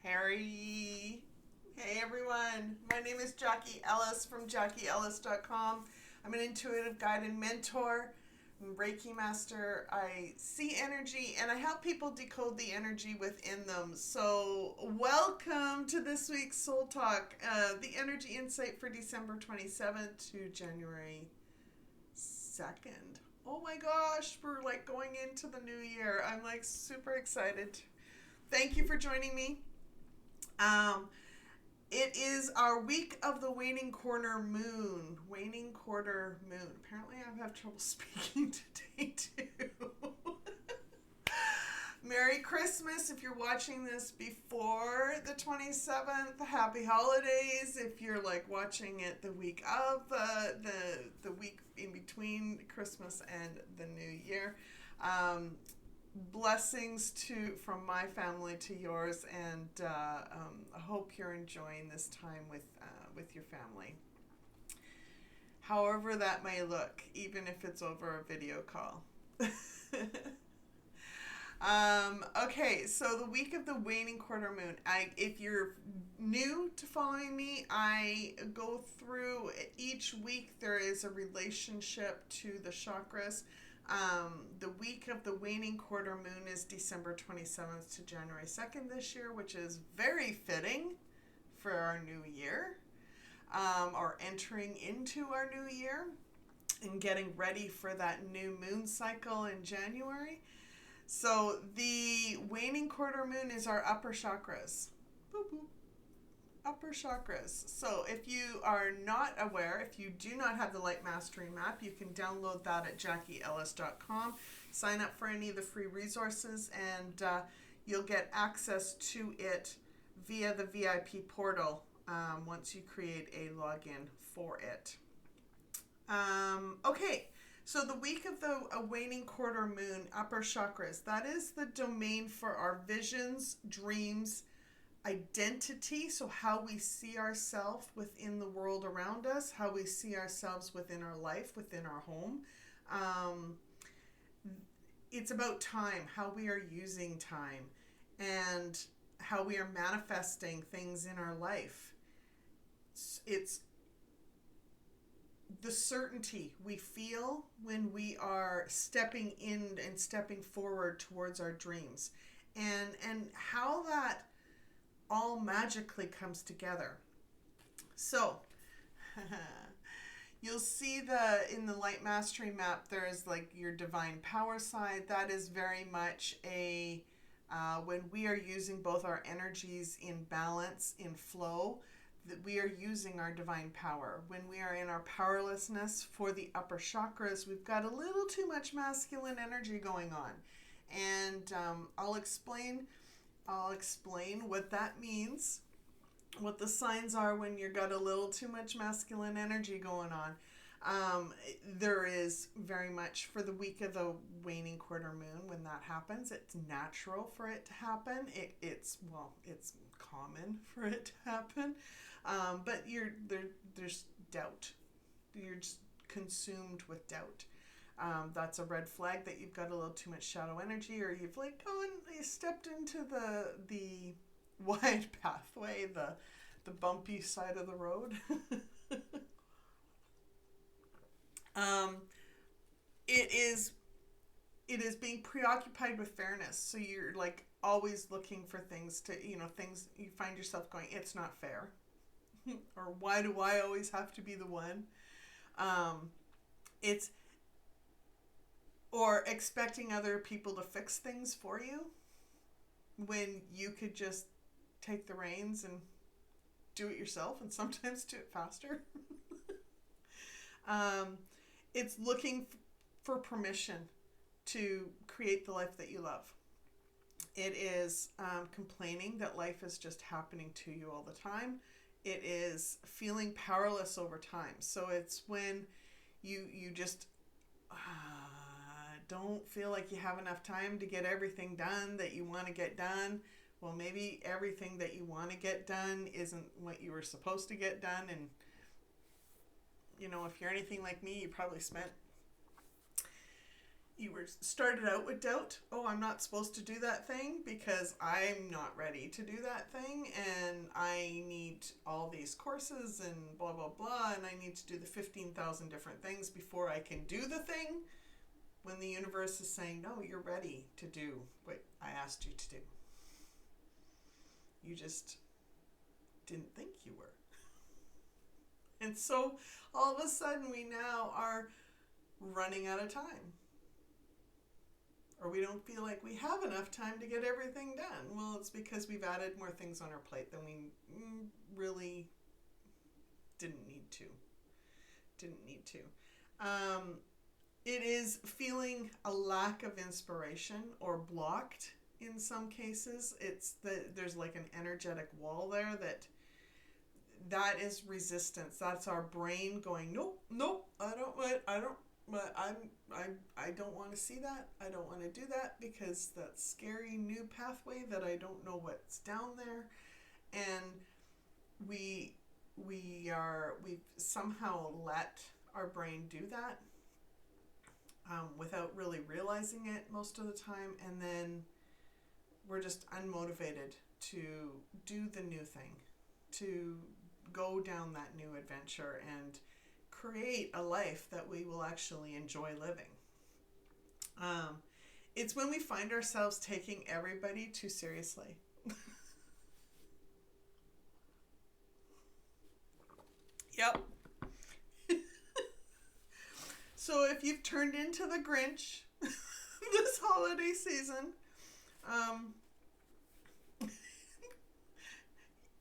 Harry. Hey everyone, my name is Jackie Ellis from JackieEllis.com. I'm an intuitive guide and mentor, I'm a Reiki master. I see energy and I help people decode the energy within them. So, welcome to this week's Soul Talk, the energy insight for December 27th to January 2nd. Oh my gosh, we're like going into the new year. I'm like super excited. Thank you for joining me. It is our week of the waning quarter moon. Waning quarter moon. Apparently I have trouble speaking today too. Merry Christmas if you're watching this before the 27th. Happy holidays if you're like watching it the week of the week in between Christmas and the New Year. Blessings from my family to yours, and I hope you're enjoying this time with your family, however that may look, even if it's over a video call. Okay, so the week of the waning quarter moon. If you're new to following me, I go through each week. There is a relationship to the chakras. The week of the waning quarter moon is December 27th to January 2nd this year, which is very fitting for our new year, or entering into our new year and getting ready for that new moon cycle in January. So the waning quarter moon is our upper chakras. Boop, boop. Upper chakras. So if you are not aware, if you do not have the Light Mastery Map, you can download that at JackieEllis.com. Sign up for any of the free resources, and you'll get access to it via the VIP portal once you create a login for it. Okay, so the week of the waning quarter moon, upper chakras, that is the domain for our visions, dreams, identity, so how we see ourselves within the world around us, how we see ourselves within our life, within our home. It's about time, how we are using time, and how we are manifesting things in our life. It's the certainty we feel when we are stepping in and stepping forward towards our dreams, and how that all magically comes together. So you'll see in the Light Mastery Map, there is like your divine power side. That is very much when we are using both our energies in balance, in flow, that we are using our divine power. When we are in our powerlessness for the upper chakras, we've got a little too much masculine energy going on. And I'll explain what that means, what the signs are when you've got a little too much masculine energy going on. There is very much for the week of the waning quarter moon, when that happens, it's natural for it to happen. It's common for it to happen. But there's doubt. You're just consumed with doubt. That's a red flag that you've got a little too much shadow energy, or you've you stepped into the wide pathway, the bumpy side of the road. It is being preoccupied with fairness. So you're like always looking for things things you find yourself going, it's not fair. Or why do I always have to be the one? Or expecting other people to fix things for you when you could just take the reins and do it yourself, and sometimes do it faster. It's looking for permission to create the life that you love. It is complaining that life is just happening to you all the time. It is feeling powerless over time. So it's when you just don't feel like you have enough time to get everything done that you want to get done. Well, maybe everything that you want to get done isn't what you were supposed to get done. And, if you're anything like me, you probably spent you were started out with doubt. Oh, I'm not supposed to do that thing because I'm not ready to do that thing, and I need all these courses and blah blah blah, and I need to do the 15,000 different things before I can do the thing. When the universe is saying, no, you're ready to do what I asked you to do. You just didn't think you were. And so all of a sudden we now are running out of time. Or we don't feel like we have enough time to get everything done. Well, it's because we've added more things on our plate than we really didn't need to. It is feeling a lack of inspiration or blocked in some cases. There's like an energetic wall there that is resistance. That's our brain going, nope, I don't want to see that. I don't want to do that because that's scary new pathway that I don't know what's down there. And we've somehow let our brain do that without really realizing it most of the time. And then we're just unmotivated to do the new thing, to go down that new adventure and create a life that we will actually enjoy living. It's when we find ourselves taking everybody too seriously. Yep. So if you've turned into the Grinch this holiday season,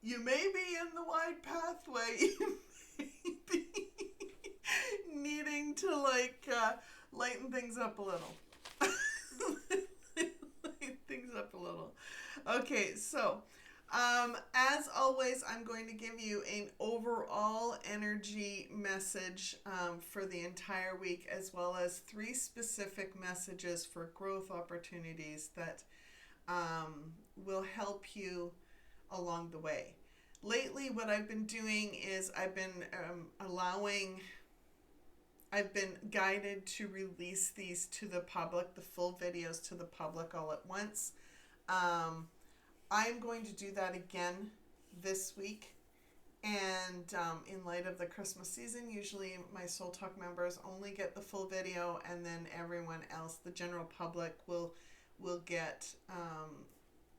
you may be in the wide pathway. You may be needing to lighten things up a little. Lighten things up a little. Okay, so as always, I'm going to give you an overall energy message for the entire week, as well as 3 specific messages for growth opportunities that will help you along the way. Lately, what I've been doing is I've been guided to release these to the public, the full videos to the public all at once. I'm going to do that again this week. And in light of the Christmas season, usually my Soul Talk members only get the full video, and then everyone else, the general public, will get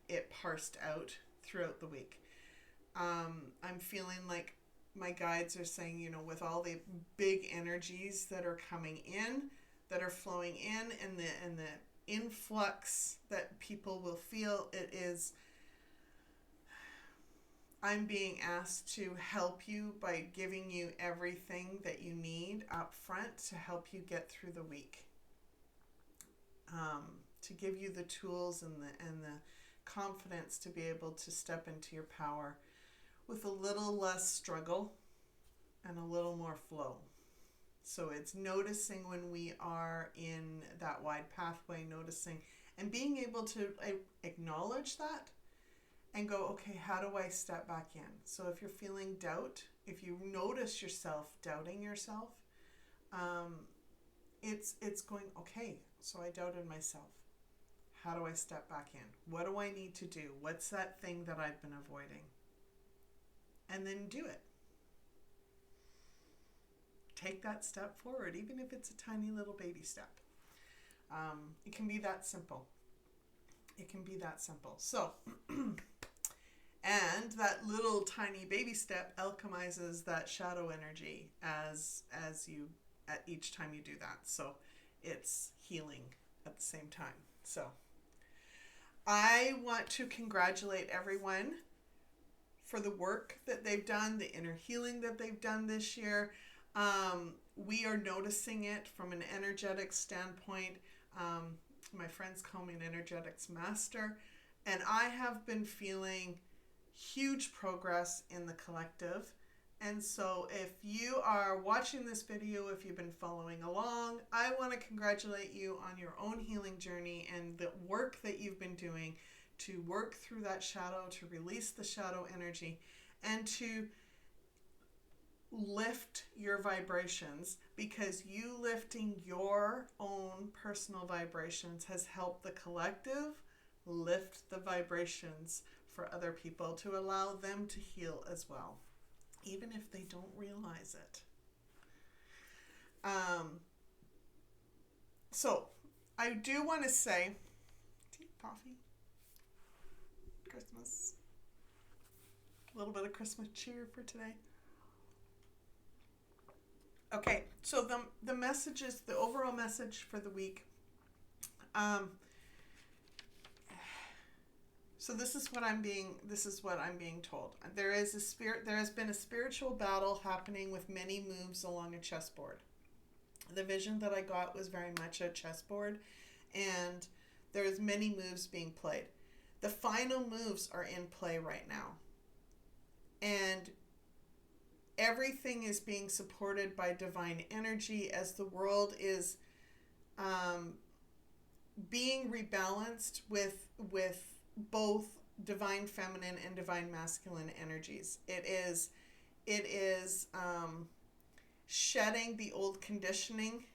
it parsed out throughout the week. I'm feeling like my guides are saying, with all the big energies that are coming in, that are flowing in, and the influx that people will feel, I'm being asked to help you by giving you everything that you need up front to help you get through the week. To give you the tools and the confidence to be able to step into your power with a little less struggle and a little more flow. So it's noticing when we are in that wide pathway, noticing and being able to acknowledge that and go, okay, how do I step back in? So if you're feeling doubt, if you notice yourself doubting yourself, it's going, okay, so I doubted myself. How do I step back in? What do I need to do? What's that thing that I've been avoiding? And then do it. Take that step forward, even if it's a tiny little baby step. It can be that simple. So, and that little tiny baby step alchemizes that shadow energy as you, at each time you do that. So it's healing at the same time. So I want to congratulate everyone for the work that they've done, the inner healing that they've done this year. We are noticing it from an energetic standpoint. My friends call me an energetics master, and I have been feeling huge progress in the collective. And so if you are watching this video, if you've been following along, I want to congratulate you on your own healing journey and the work that you've been doing to work through that shadow, to release the shadow energy, and to lift your vibrations, because you lifting your own personal vibrations has helped the collective lift the vibrations for other people to allow them to heal as well, even if they don't realize it. So I do want to say, tea, coffee, Christmas, a little bit of Christmas cheer for today. Okay, so the messages, the overall message for the week. So this is what I'm being told. There has been a spiritual battle happening with many moves along a chessboard. The vision that I got was very much a chessboard, and there's many moves being played. The final moves are in play right now. And everything is being supported by divine energy as the world is being rebalanced with both divine feminine and divine masculine energies. It is shedding the old conditioning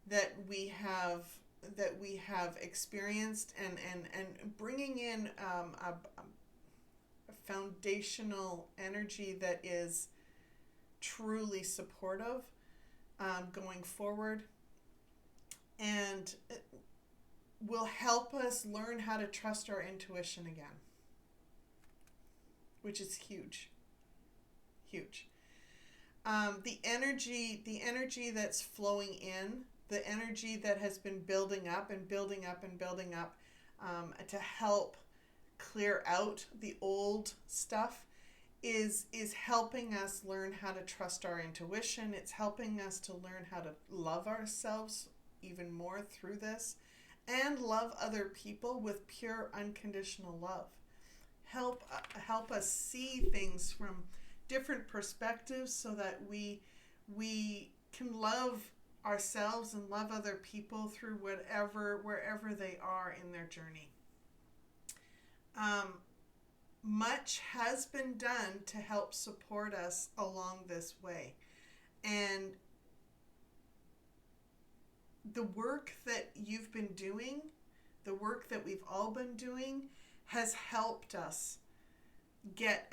that we have experienced, and bringing in a foundational energy that is truly supportive going forward, and will help us learn how to trust our intuition again, which is huge. The energy that's flowing in, the energy that has been building up to help clear out the old stuff is helping us learn how to trust our intuition. It's helping us to learn how to love ourselves even more through this, and love other people with pure unconditional love. Help us see things from different perspectives so that we can love ourselves and love other people through wherever they are in their journey. Much has been done to help support us along this way, and the work that you've been doing, the work that we've all been doing, has helped us get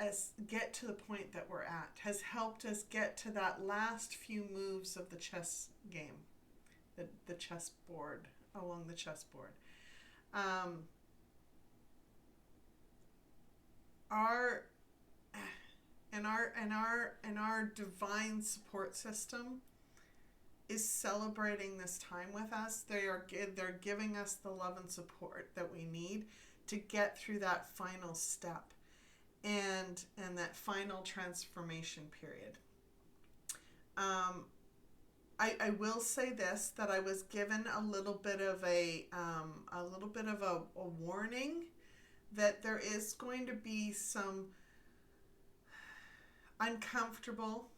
to the point that we're at, has helped us get to that last few moves of the chess game, the chessboard, along the chessboard. Our divine support system is celebrating this time with us. They're giving us the love and support that we need to get through that final step and that final transformation period. I will say this, that I was given a little bit of a warning that there is going to be some uncomfortable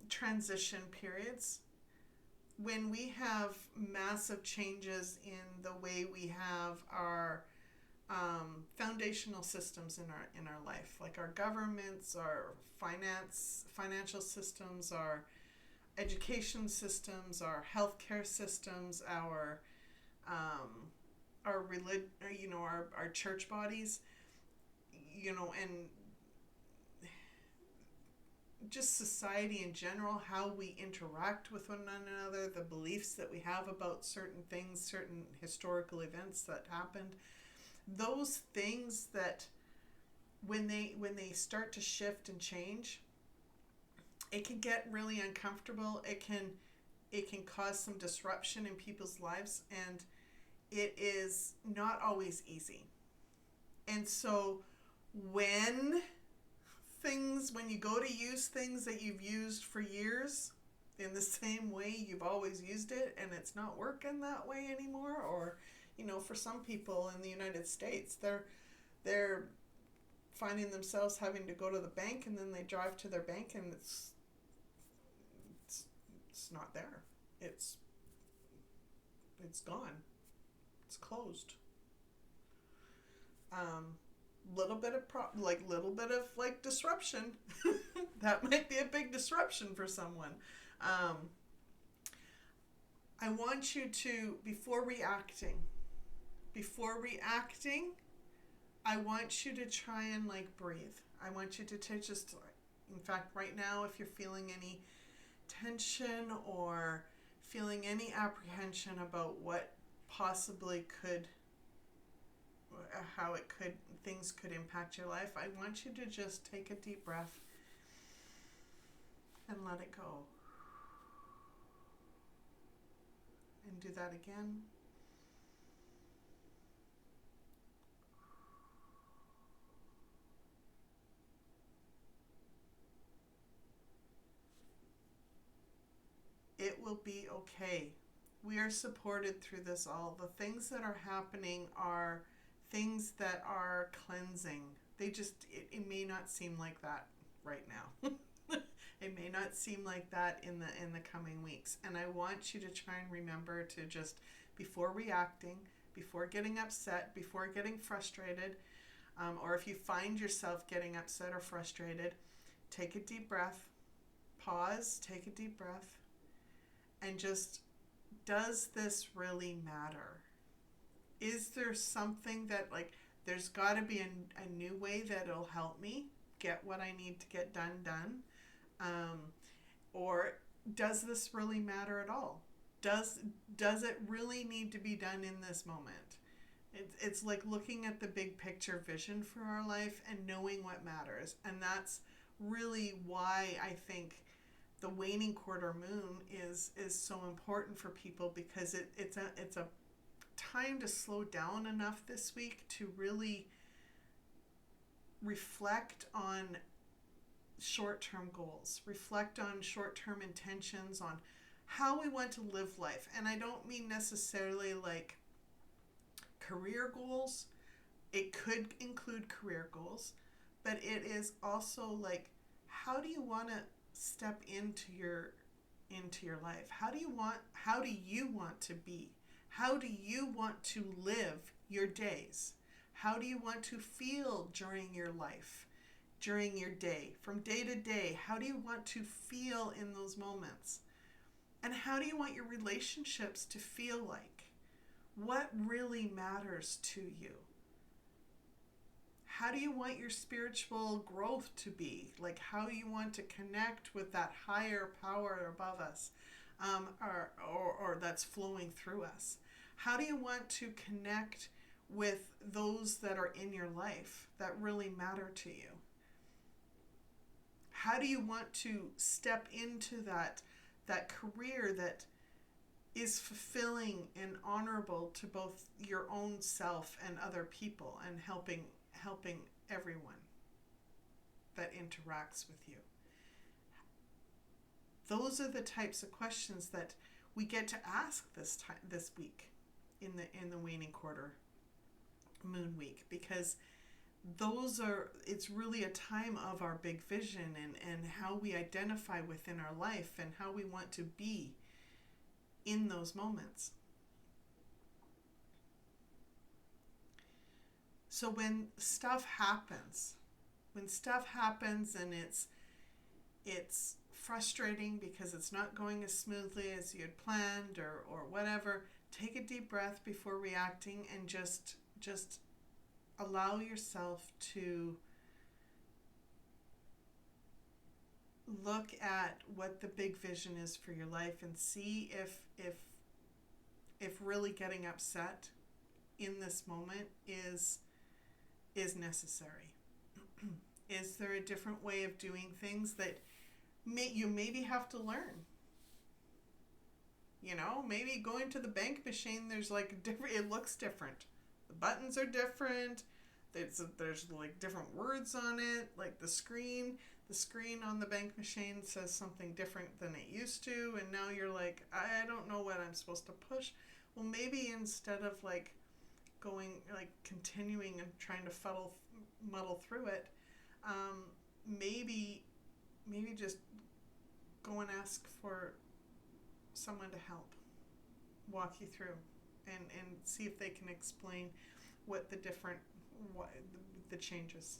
transition periods when we have massive changes in the way we have our foundational systems in our life, like our governments, our financial systems, our education systems, our healthcare systems, our our church bodies, and just society in general, how we interact with one another, the beliefs that we have about certain things, certain historical events that happened. Those things that when they start to shift and change, it can get really uncomfortable. It can cause some disruption in people's lives, and it is not always easy. And so when you go to use things that you've used for years in the same way you've always used it, and it's not working that way anymore, or for some people in the United States, they're finding themselves having to go to the bank, and then they drive to their bank and it's not there. It's gone. It's closed. little bit of little bit of like disruption. That might be a big disruption for someone. Um, I want you to, before reacting, I want you to try and like breathe. I want you to just, in fact, right now, if you're feeling any tension or feeling any apprehension about what possibly could, how it could, things could impact your life, I want you to just take a deep breath and let it go. And do that again. It will be okay. We are supported through this all. The things that are happening are things that are cleansing. It may not seem like that right now. It may not seem like that in the coming weeks. And I want you to try and remember to just, before reacting, before getting upset, before getting frustrated, or if you find yourself getting upset or frustrated, take a deep breath, pause, take a deep breath, and just, does this really matter? Is there something that, like, there's got to be a new way that'll help me get what I need to get done? Or does this really matter at all? Does it really need to be done in this moment? It's like looking at the big picture vision for our life and knowing what matters. And that's really why I think the waning quarter moon is so important for people, because it's a time to slow down enough this week to really reflect on short-term goals, reflect on short-term intentions, on how we want to live life. And I don't mean necessarily like career goals. It could include career goals, but it is also like, how do you want to step into your life? How do you want to be? How do you want to live your days? How do you want to feel during your life, during your day, from day to day? How do you want to feel in those moments? And how do you want your relationships to feel like? What really matters to you? How do you want your spiritual growth to be? Like, how do you want to connect with that higher power above us, or that's flowing through us? How do you want to connect with those that are in your life that really matter to you? How do you want to step into that career that is fulfilling and honorable to both your own self and other people, and helping everyone that interacts with you? Those are the types of questions that we get to ask this week in the waning quarter moon week, because it's really a time of our big vision and how we identify within our life and how we want to be in those moments. So when stuff happens and it's frustrating because it's not going as smoothly as you had planned or whatever, take a deep breath before reacting and just allow yourself to look at what the big vision is for your life and see if really getting upset in this moment is necessary. Is there a different way of doing things that you maybe have to learn? You know, maybe going to the bank machine, there's like it looks different. The buttons are different. There's like different words on it. Like the screen on the bank machine says something different than it used to, and now you're like, I don't know what I'm supposed to push. Well, maybe instead of like continuing and trying to muddle through it, maybe just go and ask for someone to help walk you through and see if they can explain what the different, what the changes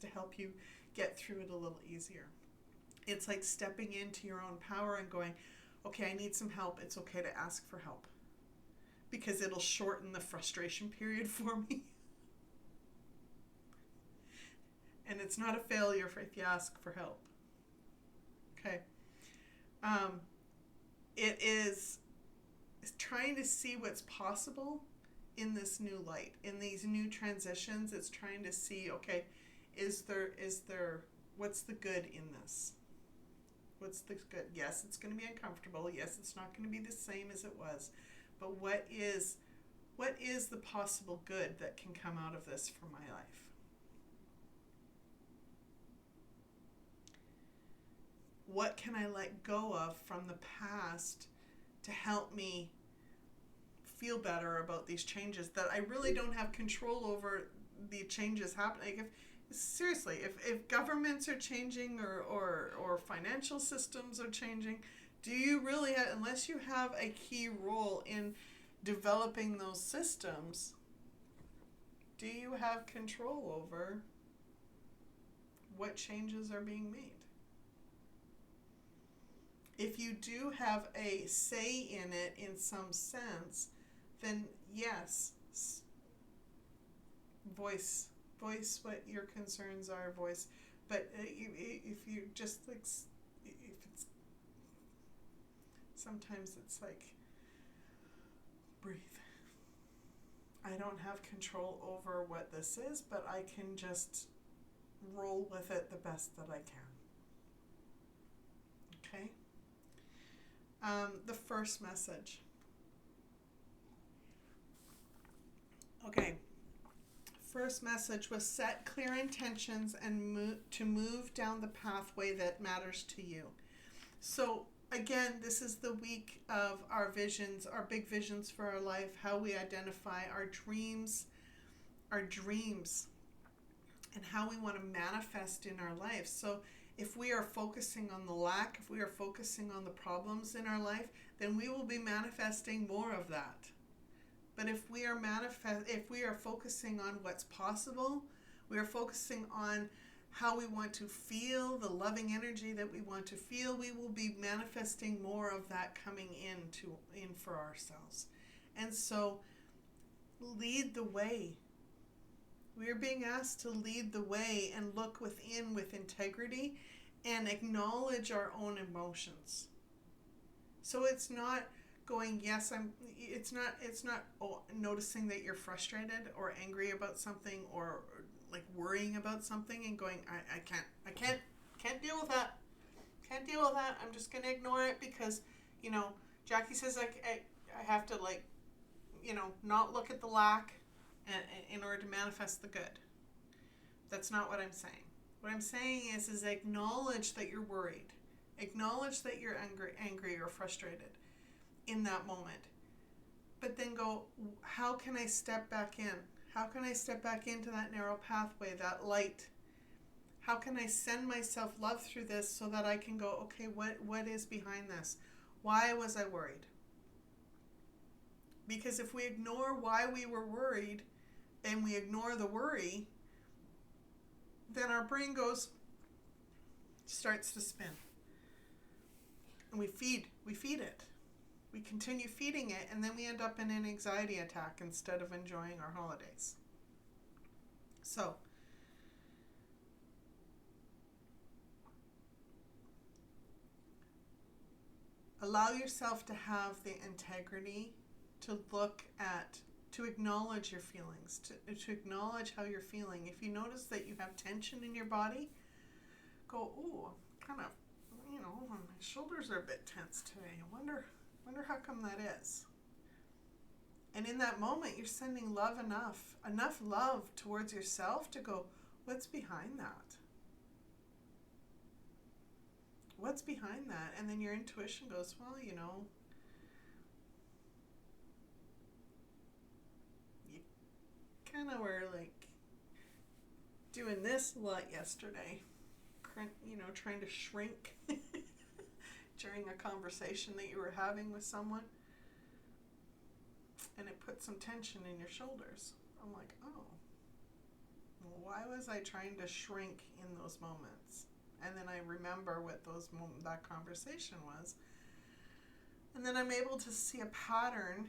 to help you get through it a little easier. It's like stepping into your own power and going, okay, I need some help. It's okay to ask for help, because it'll shorten the frustration period for me. And it's not a failure if you ask for help. Okay. It is trying to see what's possible in this new light, in these new transitions. It's trying to see, okay, is there what's the good in this? What's the good? Yes, it's going to be uncomfortable. Yes, it's not going to be the same as it was. But what is the possible good that can come out of this for my life? What can I let go of from the past to help me feel better about these changes that I really don't have control over? The changes happening. If governments are changing or financial systems are changing, do you really have, unless you have a key role in developing those systems, do you have control over what changes are being made? If you do have a say in it in some sense, then yes, voice what your concerns are, but if you just like, if it's, sometimes it's like, breathe. I don't have control over what this is, but I can just roll with it the best that I can. Okay? The first message. Okay. First message was set clear intentions and move down the pathway that matters to you. So again, this is the week of our visions, our big visions for our life, how we identify our dreams, and how we want to manifest in our life. So if we are focusing on the lack, if we are focusing on the problems in our life, then we will be manifesting more of that. But if we are focusing on what's possible, we are focusing on how we want to feel, the loving energy that we want to feel, we will be manifesting more of that coming in for ourselves. And so lead the way. We are being asked to lead the way and look within with integrity and acknowledge our own emotions. So it's not going, yes, it's not noticing that you're frustrated or angry about something or like worrying about something and going, I can't deal with that. Can't deal with that. I'm just going to ignore it because, Jackie says I have to not look at the lack in order to manifest the good. That's not what I'm saying. What I'm saying is acknowledge that you're worried. Acknowledge that you're angry or frustrated in that moment. But then go, how can I step back in? How can I step back into that narrow pathway, that light? How can I send myself love through this so that I can go, okay, what is behind this? Why was I worried? Because if we ignore why we were worried and we ignore the worry, then our brain starts to spin. And we feed it. We continue feeding it, and then we end up in an anxiety attack instead of enjoying our holidays. So, allow yourself to have the integrity to acknowledge your feelings, to acknowledge how you're feeling. If you notice that you have tension in your body, go, ooh, kind of, my shoulders are a bit tense today. I wonder how come that is. And in that moment, you're sending love enough love towards yourself to go, what's behind that? What's behind that? And then your intuition goes, well, you kind of were like doing this a lot yesterday, trying to shrink during a conversation that you were having with someone. and it put some tension in your shoulders. I'm like, oh, well, why was I trying to shrink in those moments? And then I remember what that conversation was. And then I'm able to see a pattern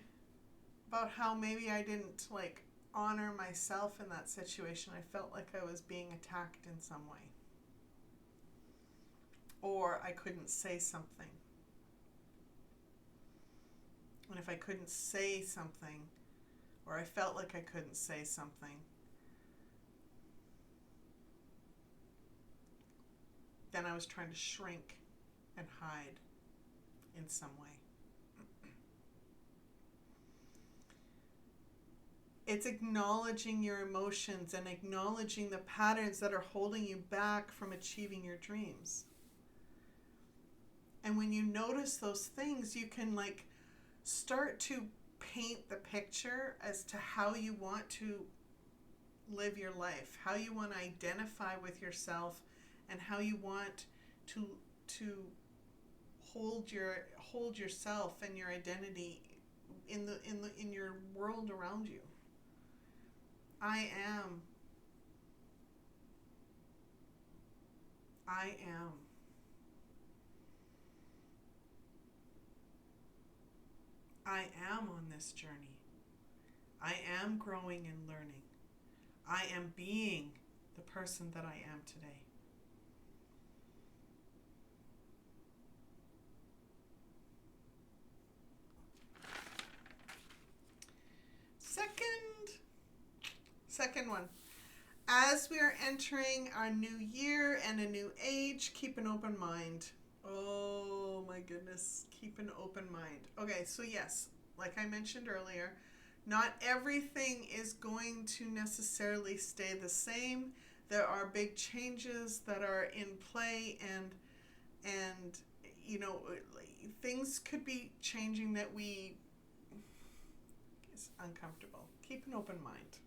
about how maybe I didn't like honor myself in that situation. I felt like I was being attacked in some way. Or I couldn't say something. And if I couldn't say something, or I felt like I couldn't say something, then I was trying to shrink and hide in some way. It's acknowledging your emotions and acknowledging the patterns that are holding you back from achieving your dreams. And when you notice those things, you can like start to paint the picture as to how you want to live your life, how you want to identify with yourself, and how you want to hold yourself and your identity in your world around you. I am. I am on this journey. I am growing and learning. I am being the person that I am today. Second one. As we are entering our new year and a new age, keep an open mind. Oh my goodness, keep an open mind. Okay, so yes, like I mentioned earlier, not everything is going to necessarily stay the same. There are big changes that are in play, and you know, things could be changing that is uncomfortable. Keep an open mind.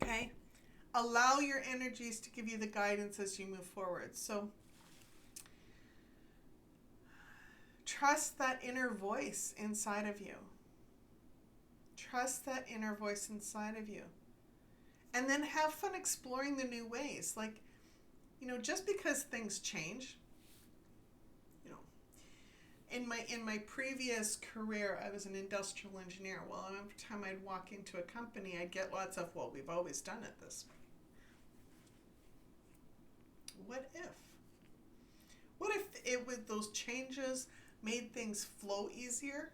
Okay? Allow your energies to give you the guidance as you move forward. So trust that inner voice inside of you. Trust that inner voice inside of you. And then have fun exploring the new ways. Like, you know, just because things change, you know, in my previous career, I was an industrial engineer. Well, every time I'd walk into a company, I'd get lots of, well, we've always done it this way. What if? What if those changes made things flow easier?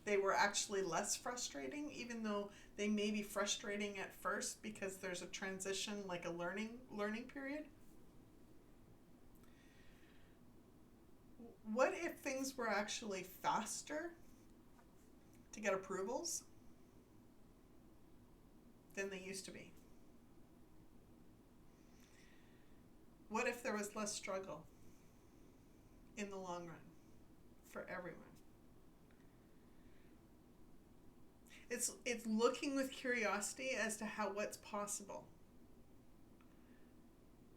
They were actually less frustrating, even though they may be frustrating at first because there's a transition, like a learning period. What if things were actually faster to get approvals than they used to be? What if there was less struggle in the long run for everyone? It's looking with curiosity as to what's possible.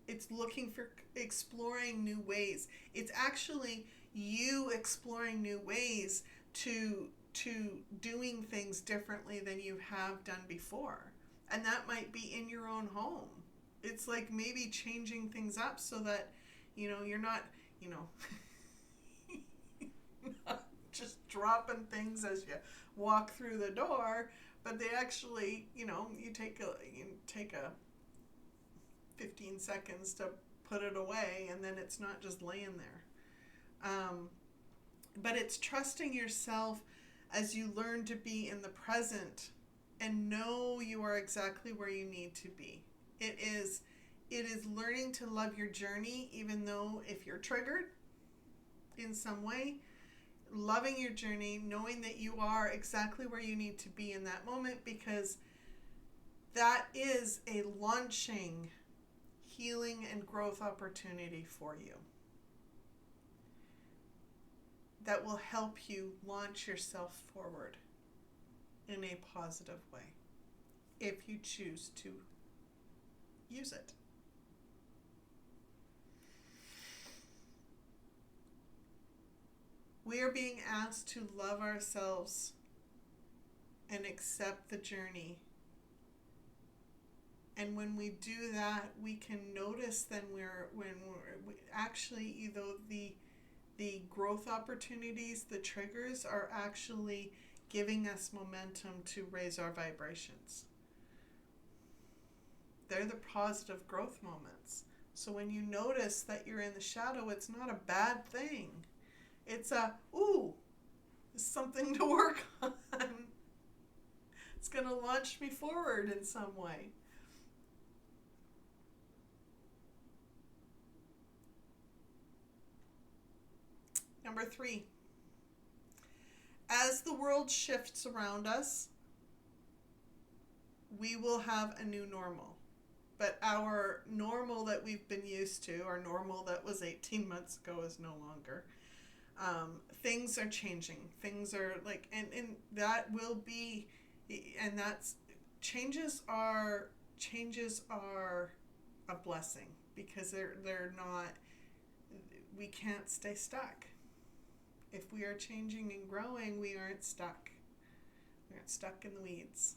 It's looking for exploring new ways. It's actually you exploring new ways to doing things differently than you have done before. And that might be in your own home. It's like maybe changing things up so that, you know, you're not, you know, not just dropping things as you walk through the door, but they actually, you know, you take a 15 seconds to put it away, and then it's not just laying there. But it's trusting yourself as you learn to be in the present and know you are exactly where you need to be. It is learning to love your journey, even though if you're triggered in some way, loving your journey, knowing that you are exactly where you need to be in that moment, because that is a launching, healing, and growth opportunity for you that will help you launch yourself forward in a positive way if you choose to use it. We are being asked to love ourselves and accept the journey. And when we do that, we can notice then we actually either the growth opportunities, the triggers are actually giving us momentum to raise our vibrations. They're the positive growth moments. So when you notice that you're in the shadow, it's not a bad thing. It's it's something to work on. It's going to launch me forward in some way. Number 3, as the world shifts around us, we will have a new normal. But our normal that we've been used to, our normal that was 18 months ago, is no longer. Things are changing. Things are like, and that will be, and that's, changes are a blessing, because they're not, we can't stay stuck. If we are changing and growing, we aren't stuck. We aren't stuck in the weeds.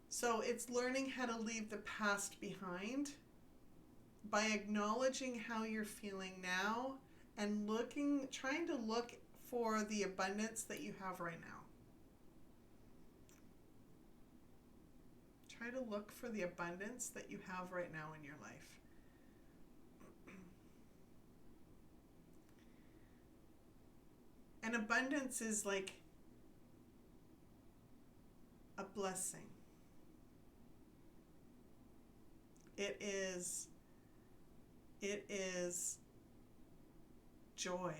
So it's learning how to leave the past behind by acknowledging how you're feeling now and trying to look for the abundance that you have right now. Try to look for the abundance that you have right now in your life. And abundance is like a blessing. It is joy.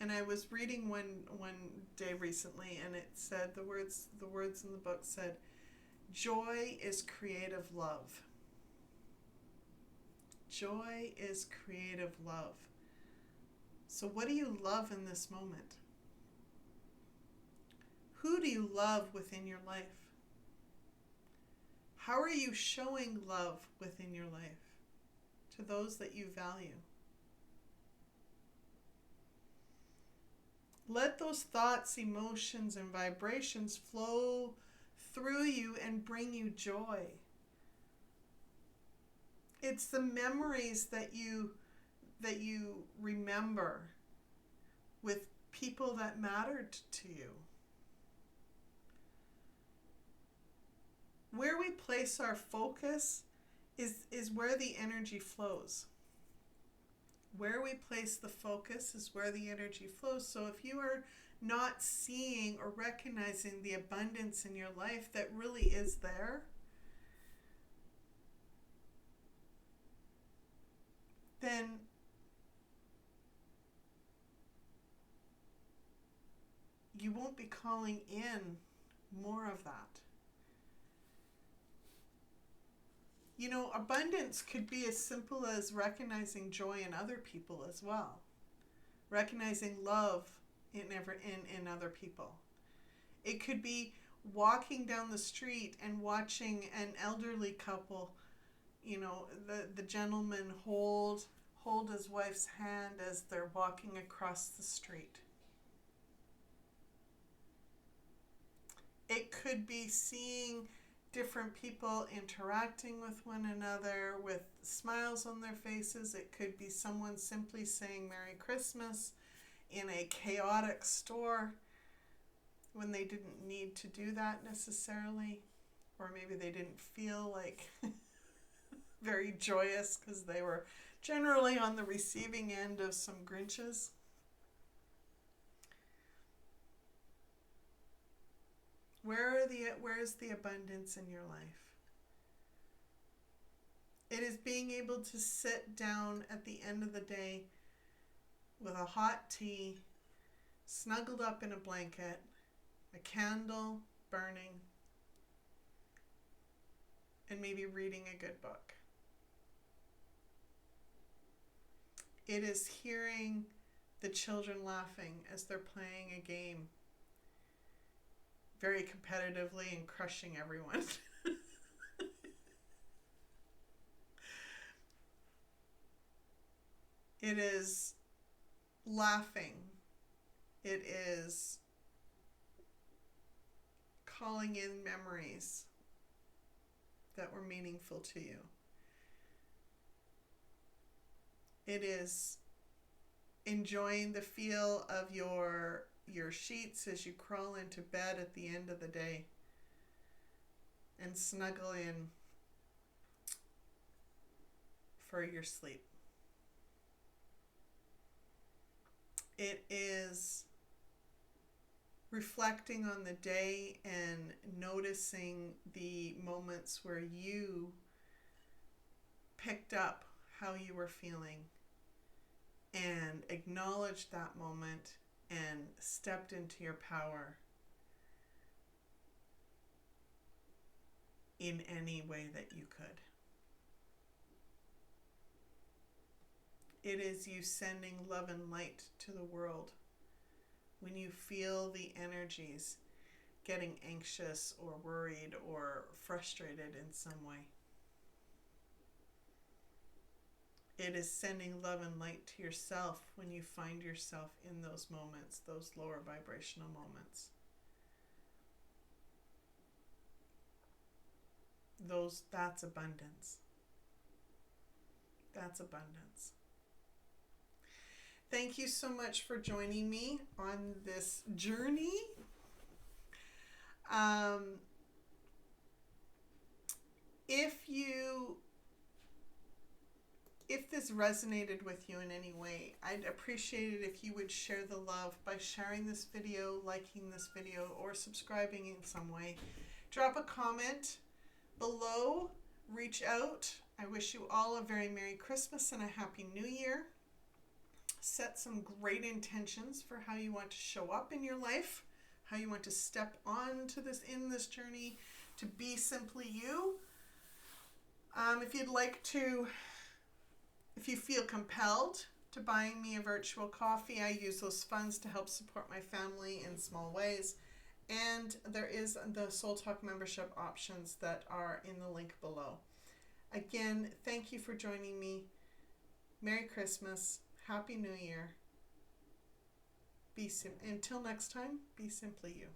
And I was reading one day recently, and it said the words in the book said, joy is creative love. Joy is creative love. So what do you love in this moment? Who do you love within your life? How are you showing love within your life to those that you value? Let those thoughts, emotions, and vibrations flow through you and bring you joy. It's the memories that you remember with people that mattered to you. Where we place our focus is where the energy flows. Where we place the focus is where the energy flows. So if you are not seeing or recognizing the abundance in your life that really is there, then you won't be calling in more of that. You know, abundance could be as simple as recognizing joy in other people as well. Recognizing love in other people. It could be walking down the street and watching an elderly couple, you know, the gentleman hold his wife's hand as they're walking across the street. It could be seeing different people interacting with one another with smiles on their faces. It could be someone simply saying Merry Christmas in a chaotic store when they didn't need to do that necessarily, or maybe they didn't feel like very joyous because they were generally on the receiving end of some Grinches. Where is the abundance in your life? It is being able to sit down at the end of the day with a hot tea, snuggled up in a blanket, a candle burning, and maybe reading a good book. It is hearing the children laughing as they're playing a game very competitively and crushing everyone. It is laughing. It is calling in memories that were meaningful to you. It is enjoying the feel of your sheets as you crawl into bed at the end of the day and snuggle in for your sleep. It is reflecting on the day and noticing the moments where you picked up how you were feeling and acknowledged that moment and stepped into your power in any way that you could. It is you sending love and light to the world when you feel the energies getting anxious or worried or frustrated in some way. It is sending love and light to yourself when you find yourself in those moments, those lower vibrational moments. That's abundance. That's abundance. Thank you so much for joining me on this journey. If this resonated with you in any way, I'd appreciate it if you would share the love by sharing this video, liking this video, or subscribing in some way. Drop a comment below, reach out. I wish you all a very Merry Christmas and a Happy New Year. Set some great intentions for how you want to show up in your life, how you want to step on to this journey to be simply you. If you feel compelled to buying me a virtual coffee, I use those funds to help support my family in small ways. And there is the Soul Talk membership options that are in the link below. Again, thank you for joining me. Merry Christmas. Happy New Year. Until next time, be simply you.